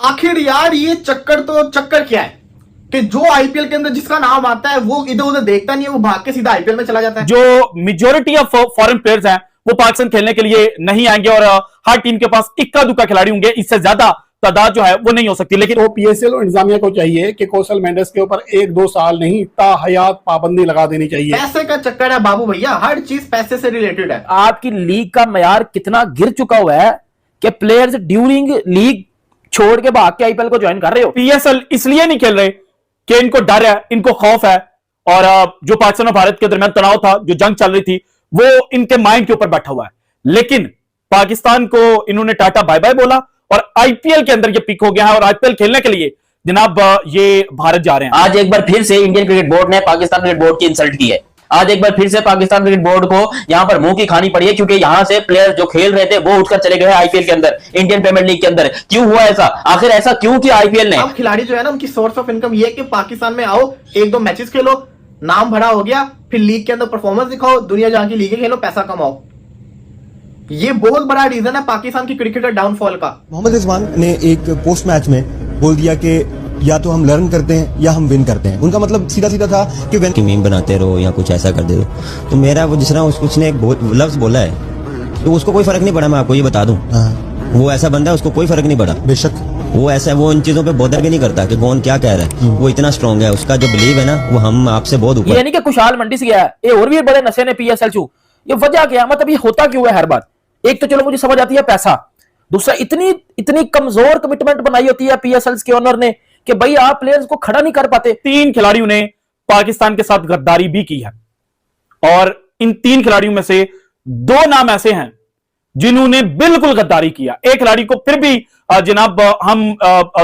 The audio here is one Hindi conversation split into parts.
आखिर यार ये चक्कर क्या है कि जो आईपीएल के अंदर जिसका नाम आता है वो इधर उधर देखता नहीं है, वो भाग के सीधा आईपीएल में चला जाता है। जो मेजोरिटी ऑफ फॉरेन प्लेयर्स हैं वो पाकिस्तान खेलने के लिए नहीं आएंगे और हर टीम के पास इक्का दुक्का खिलाड़ी होंगे, इससे ज्यादा तादाद जो है वो नहीं हो सकती। लेकिन तो पीएसएल और इंतजामिया को चाहिए कि कौशल मेंडिस के ऊपर 1-2 साल नहीं ताहयात पाबंदी लगा देनी चाहिए। पैसे का चक्कर है बाबू भैया, हर चीज पैसे से रिलेटेड है। आपकी लीग का मयार कितना गिर चुका हुआ है कि प्लेयर्स ड्यूरिंग लीग छोड़ के भाग के आईपीएल को ज्वाइन कर रहे हो। पीएसएल इसलिए नहीं खेल रहे कि इनको डर है, इनको खौफ है, और जो पाकिस्तान और भारत के दरमियान तनाव था, जो जंग चल रही थी, वो इनके माइंड के ऊपर बैठा हुआ है। लेकिन पाकिस्तान को इन्होंने टाटा बाय बाय बोला और आईपीएल के अंदर ये पिक हो गया है और आईपीएल खेलने के लिए जनाब ये भारत जा रहे हैं। आज एक बार फिर से इंडियन क्रिकेट बोर्ड ने पाकिस्तान क्रिकेट बोर्ड की इंसल्ट की है। आज एक बार फिर से पाकिस्तान क्रिकेट बोर्ड को यहां पर मुंह की खानी पड़ी है, क्योंकि यहां से प्लेयर जो खेल रहे थे वो उठकर चले गए आईपीएल के अंदर, इंडियन प्रीमियर लीग के अंदर। क्यों हुआ ऐसा? आखिर ऐसा क्यों किया आईपीएल ने? अब खिलाड़ी जो है ना, उनकी सोर्स ऑफ इनकम ये है कि पाकिस्तान में आओ, 1-2 मैचेस खेलो, नाम भरा हो गया, फिर लीग के अंदर परफॉर्मेंस दिखाओ, दुनिया जहां की लीगें खेलो, पैसा कमाओ। ये बहुत बड़ा रीजन है पाकिस्तान की क्रिकेटर डाउनफॉल का। मोहम्मद रिजवान ने एक पोस्ट मैच में बोल दिया कि या तो हम लर्न करते हैं या हम विन करते हैं। उनका मतलब सीधा सीधा था कि विन की मीम बनाते रहो या कुछ ऐसा कर दे दो। तो मेरा वो जिस तरह उसने एक लफ्ज बोला है तो उसको कोई फर्क नहीं पड़ा, मैं आपको ये बता दूं। वो ऐसा बंदा है, उसको कोई फर्क नहीं पड़ा। बेशक वो ऐसा, वो इन चीजों पे बॉदर भी नहीं करता कि कौन क्या कह रहा है। वो इतना स्ट्रांग है, उसका जो बिलीव है ना वो हम आपसे बहुत ऊपर। ये नहीं कि खुशहाल मंडी से गया है, ये और भी बड़े नशे ने पीएसएल चू। ये वजह क्या, मतलब ये होता क्यों है हर बार? एक तो चलो मुझे समझ आती है पैसा, दूसरा इतनी कमजोर कमिटमेंट बनाई होती है पीएसएल के ओनर ने कि भाई आप प्लेयर्स को खड़ा नहीं कर पाते। 3 खिलाड़ियों ने पाकिस्तान के साथ गद्दारी भी की है और इन 3 खिलाड़ियों में से 2 नाम ऐसे हैं जिन्होंने बिल्कुल गद्दारी किया। एक खिलाड़ी को फिर भी जनाब हम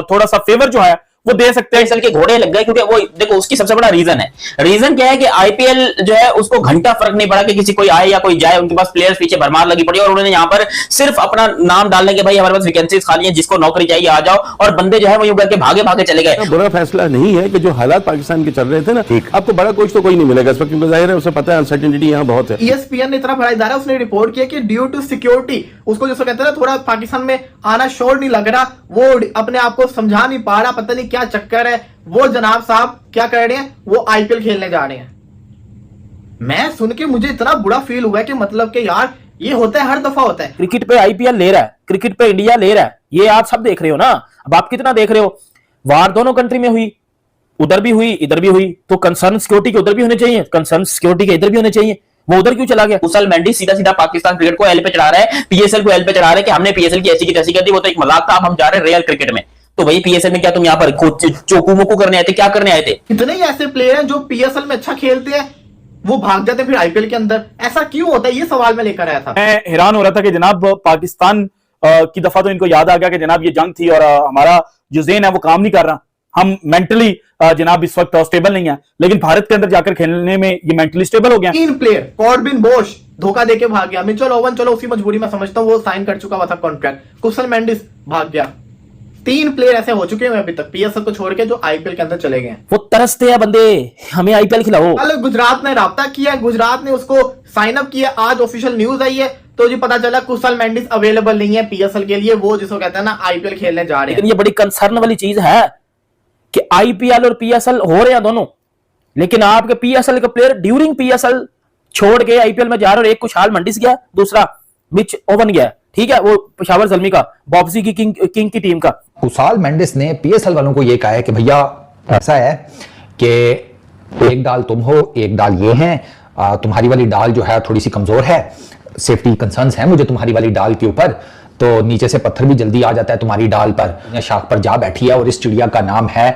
थोड़ा सा फेवर जो है वो दे सकते हैं। आईपीएल के घोड़े लग गए, क्योंकि वो देखो उसकी सबसे बड़ा रीजन है। रीजन क्या है कि आईपीएल जो है उसको घंटा फर्क नहीं पड़ा कि किसी कोई आए या कोई जाए, उनके पास प्लेयर्स पीछे भरमार लगी पड़ी और उन्होंने यहाँ पर सिर्फ अपना नाम डालने के भाई हमारे पास वैकेंसीज खाली है, जिसको नौकरी चाहिए आ जाओ, और बंदे जो है वो यूं करके भागे भागे चले गए। बुरा फैसला नहीं है कि जो हालात पाकिस्तान के चल रहे थे ना, आपको बड़ा कोच तो कोई नहीं मिलेगा इस वक्त, क्योंकि जाहिर है उसे पता है अनसर्टेनिटी यहाँ बहुत है। ESPN ने इतना बड़ा इदारा, उसने रिपोर्ट किया कि ड्यू टू सिक्योरिटी, उसको जैसे कहते हैं ना थोड़ा पाकिस्तान में आना श्योर नहीं लग रहा, वो अपने आप को समझा नहीं पा रहा, पता नहीं क्या चक्कर है, वो जनाब साहब क्या कर रहे हैं, वो आईपीएल खेलने जा रहे हैं। मैं सुन के मुझे इतना बुरा फील हुआ है कि मतलब कि यार ये होता है, हर दफा होता है। क्रिकेट पे आईपीएल ले रहा है, क्रिकेट पे इंडिया ले रहा है, ये आप सब देख रहे हो ना। अब आप कितना देख रहे हो, वार दोनों कंट्री में हुई, उधर भी हुई इधर भी हुई, तो कंसर्न सिक्योरिटी के उधर भी होने चाहिए, कंसर्न सिक्योरिटी के इधर भी होने चाहिए। वो उधर क्यों चला गया? कुशल मेंडिस सीधा सीधा पाकिस्तान क्रिकेट को एल पे चढ़ा रहा है, पीएसएल को एल पे चढ़ा रहा है कि हमने पीएसएल की ऐसी की तैसी कर दी, वो तो एक मजाक था, अब हम जा रहे हैं रियल क्रिकेट में। तो भाई पीएसएल में क्या तुम यहाँ पर चोकू मोकू करने आए थे? क्या करने आए थे? कितने ही ऐसे प्लेयर हैं जो पीएसएल में अच्छा खेलते हैं, वो भाग जाते हैं फिर आईपीएल के अंदर। ऐसा क्यों होता है, ये सवाल मैं लेकर आया था। मैं हैरान हो रहा था कि जनाब पाकिस्तान की दफा तो इनको याद आ गया कि जनाब ये जंग थी और हमारा जो ज़हन है वो काम नहीं कर रहा, हम मेंटली जनाब इस वक्त स्टेबल नहीं है। लेकिन भारत के अंदर जाकर खेलने में ये मेंटली स्टेबल हो गया। 3 प्लेयर, कॉर्बिन बोश धोखा देके भाग गया, मिचेल ओवन चलो उसी मजबूरी में समझता हूं, वो साइन कर चुका हुआ था कॉन्ट्रैक्ट, कुशल मेंडिस भाग गया। 3 प्लेयर ऐसे हो चुके हैं अभी तक पीएसएल को छोड़ के जो आईपीएल के अंदर चले गए हैं। वो तरसते हैं बंदे, हमें आईपीएल खिलाओ। कल गुजरात ने राब्ता किया, गुजरात ने उसको साइन अप किया, आज ऑफिशियल न्यूज आई है तो जी पता चला कुशल मेंडिस अवेलेबल नहीं है पीएसएल के लिए, वो जिसको कहते हैं ना आईपीएल खेलने जा रहे हैं। लेकिन ये बड़ी कंसर्न वाली चीज है कि आईपीएल और पीएसएल हो रहे हैं दोनों, लेकिन आपके पीएसएल के प्लेयर ड्यूरिंग पीएसएल छोड़ के आईपीएल में जा रहे हैं। और एक खुशहाल मंडिस गया, दूसरा मिच ओवन गया, ठीक है, वो पेशावर ज़ल्मी का, बॉब्सी की किंग की टीम का। कुशाल मेंडिस ने पीएसएल वालों को यह कहा है कि भैया ऐसा है कि एक डाल तुम हो, एक डाल ये हैं, तुम्हारी वाली डाल जो है थोड़ी सी कमजोर है, सेफ्टी कंसर्न्स हैं मुझे तुम्हारी वाली डाल के ऊपर, तो नीचे से पत्थर भी जल्दी आ जाता है तुम्हारी डाल पर, या शाख पर जा बैठी है, और इस चिड़िया का नाम है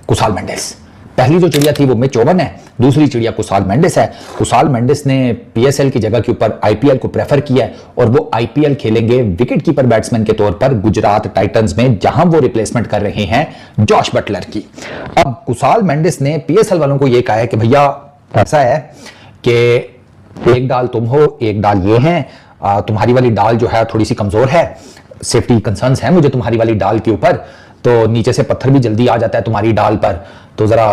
कुशाल मेंडिस। पहली जो चिड़िया थी वो मिच ओवन है, दूसरी चिड़िया कुशाल मेंडिस है। कुशाल मेंडिस ने पीएसएल की जगह के ऊपर आईपीएल को प्रेफर किया है और वो आईपीएल खेलेंगे विकेट कीपर बैट्समैन के तौर पर गुजरात टाइटंस में, जहां वो रिप्लेसमेंट कर रहे हैं जॉश बटलर की। अब कुशाल मेंडिस ने पीएसएल वालों को यह कहा है कि भैया ऐसा है कि एक डाल तुम हो, एक डाल ये हैं, तुम्हारी वाली डाल जो है थोड़ी सी कमजोर है, सेफ्टी कंसर्न्स हैं मुझे तुम्हारी वाली डाल के ऊपर, तो नीचे से पत्थर भी जल्दी आ जाता है तुम्हारी डाल पर, तो जरा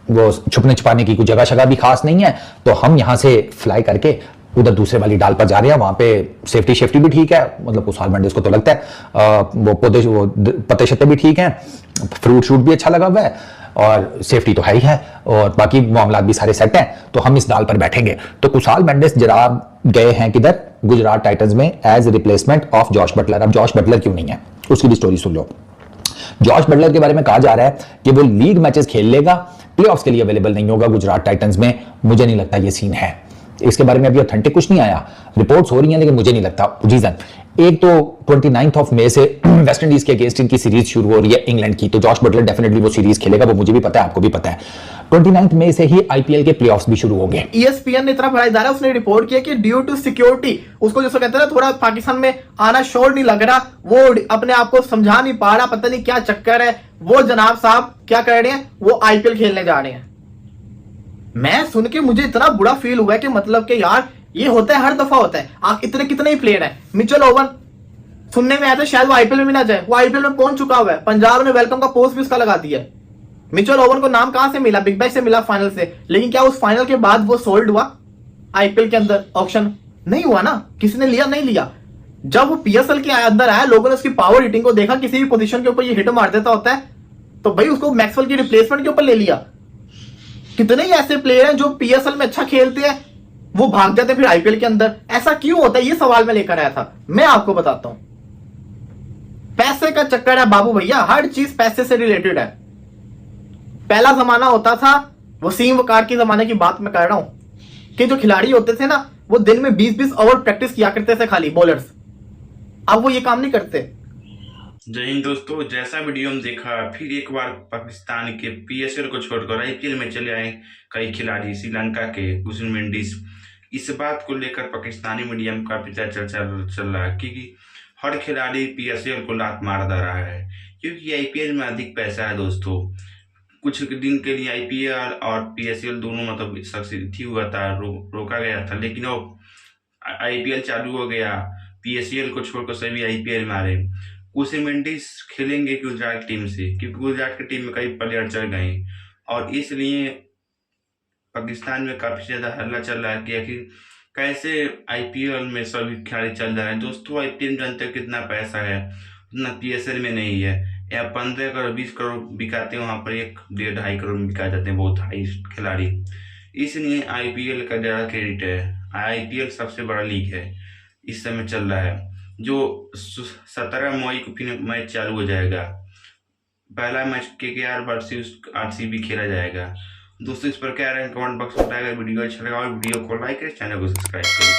वो छुपने छुपाने की कोई जगह शगह भी खास नहीं है, तो हम यहां से फ्लाई करके उधर दूसरे वाली डाल पर जा रहे हैं, वहां पे सेफ्टी भी ठीक है, मतलब कुशाल मेंडिस को तो लगता है वो पत्ते शत्ते भी ठीक हैं, फ्रूट शूट भी अच्छा लगा हुआ है और सेफ्टी तो है ही है और बाकी मामला भी सारे सेट हैं, तो हम इस डाल पर बैठेंगे। तो कुशाल मेंडिस जरा गए हैं किधर, गुजरात टाइटंस में as replacement of Jos Buttler. अब जॉश बटलर क्यों नहीं है उसकी भी स्टोरी सुन लो। जॉश बटलर के बारे में कहा जा रहा है कि वो लीग मैचेस खेल लेगा, प्लेऑफ्स के लिए अवेलेबल नहीं होगा गुजरात टाइटंस में। मुझे नहीं लगता ये सीन है, इसके बारे में अभी ऑथेंटिक कुछ नहीं आया, रिपोर्ट्स हो रही हैं लेकिन मुझे नहीं लगता। रीजन एक तो 29 मई से वेस्ट इंडीज के अगेंस्ट इनकी सीरीज शुरू हो रही है इंग्लैंड की, तो जॉश बटलर डेफिनेटली वो सीरीज खेलेगा, वो मुझे भी पता है, आपको भी पता है। 29 मई से ही आईपीएल के प्लेऑफ्स भी शुरू हो गए। ESPN ने इतना बड़ा इदारा उसने रिपोर्ट किया कि ड्यू टू सिक्योरिटी, उसको जैसे कहते हैं ना, थोड़ा पाकिस्तान में आना श्योर नहीं लग रहा, वो अपने आप को समझा नहीं पा रहा, पता नहीं क्या चक्कर है, वो जनाब साहब क्या कर रहे हैं, वो आईपीएल खेलने जा रहे हैं। मैं सुन के मुझे इतना बुरा फील हुआ है कि मतलब कि यार ये होता है, हर दफा होता है। आप इतने कितने ही प्लेयर हैं, मिचेल ओवन सुनने में आया था शायद वो आईपीएल में भी ना जाए, वो आईपीएल में पहुंच चुका हुआ है, पंजाब ने वेलकम का पोस्ट भी उसका लगा दिया। मिचेल ओवन को नाम कहां से मिला, बिग बैश से मिला फाइनल से, लेकिन क्या उस फाइनल के बाद वो सोल्ड हुआ आईपीएल के अंदर, ऑक्शन नहीं हुआ ना, किसी ने लिया नहीं लिया। जब वो पीएसएल के अंदर आया, लोगों ने उसकी पावर हिटिंग को देखा, किसी भी पोजीशन के ऊपर ये हिट मार देता होता है, तो भाई उसको मैक्सवेल की रिप्लेसमेंट के ऊपर ले लिया। कितने ही ऐसे प्लेयर हैं जो पीएसएल में अच्छा खेलते हैं, वो भाग जाते हैं फिर आईपीएल के अंदर। ऐसा क्यों होता है, ये सवाल मैं लेकर आया था, मैं आपको बताता हूं। पैसे का चक्कर है बाबू भैया, हर चीज पैसे से रिलेटेड है। पहला जमाना होता था, वसीम वकार के जमाने की बात मैं कर रहा हूं, कि जो खिलाड़ी होते थे ना, वो दिन में 20-20 ओवर प्रैक्टिस किया करते थे खाली बॉलर्स। अब वो ये काम नहीं करते। जय हिंद दोस्तों, जैसा वीडियो में देखा, फिर एक बार पाकिस्तान के पीएसएल को छोड़कर आईपीएल में चले आए कई खिलाड़ी, श्रीलंका के कुशाल मेंडिस। इस बात को लेकर पाकिस्तानी मीडिया में काफी चर्चा चल रहा है, क्योंकि हर खिलाड़ी पीएसएल को लात मार दे रहा है, क्योंकि आईपीएल में अधिक पैसा है दोस्तों। कुछ दिन के लिए आईपीएल और पीएसएल दोनों मतलब सक्सेस हुआ था, रोका गया था, लेकिन अब आईपीएल चालू हो गया, पीएसएल को छोड़कर सभी आईपीएल में आ रहे। कुशाल मेंडिस खेलेंगे गुजरात टीम से, क्योंकि गुजरात की टीम में कई प्लेयर चल गए, और इसलिए पाकिस्तान में काफी ज्यादा हल्ला चल रहा है कि आखिर कैसे आईपीएल में सभी खिलाड़ी चल रहे हैं। दोस्तों, आईपीएल जानते हो कितना पैसा है, उतना पीएसएल में नहीं है। या 15 करोड़ 20 करोड़ बिकाते हैं, वहां पर 1-1.5 करोड़ में बिका जाते हैं बहुत हाई खिलाड़ी। इसलिए आईपीएल का ज्यादा क्रेडिट है। आईपीएल सबसे बड़ा लीग है, इस समय चल रहा है, जो 17 मई को फिर मैच चालू हो जाएगा। पहला मैच केकेआर वर्सेस आरसीबी खेला जाएगा। दोस्तों, इस पर क्या रहे कमेंट बॉक्स में बताएगा। वीडियो अच्छा लगा वीडियो को लाइक करें, चैनल को सब्सक्राइब करें।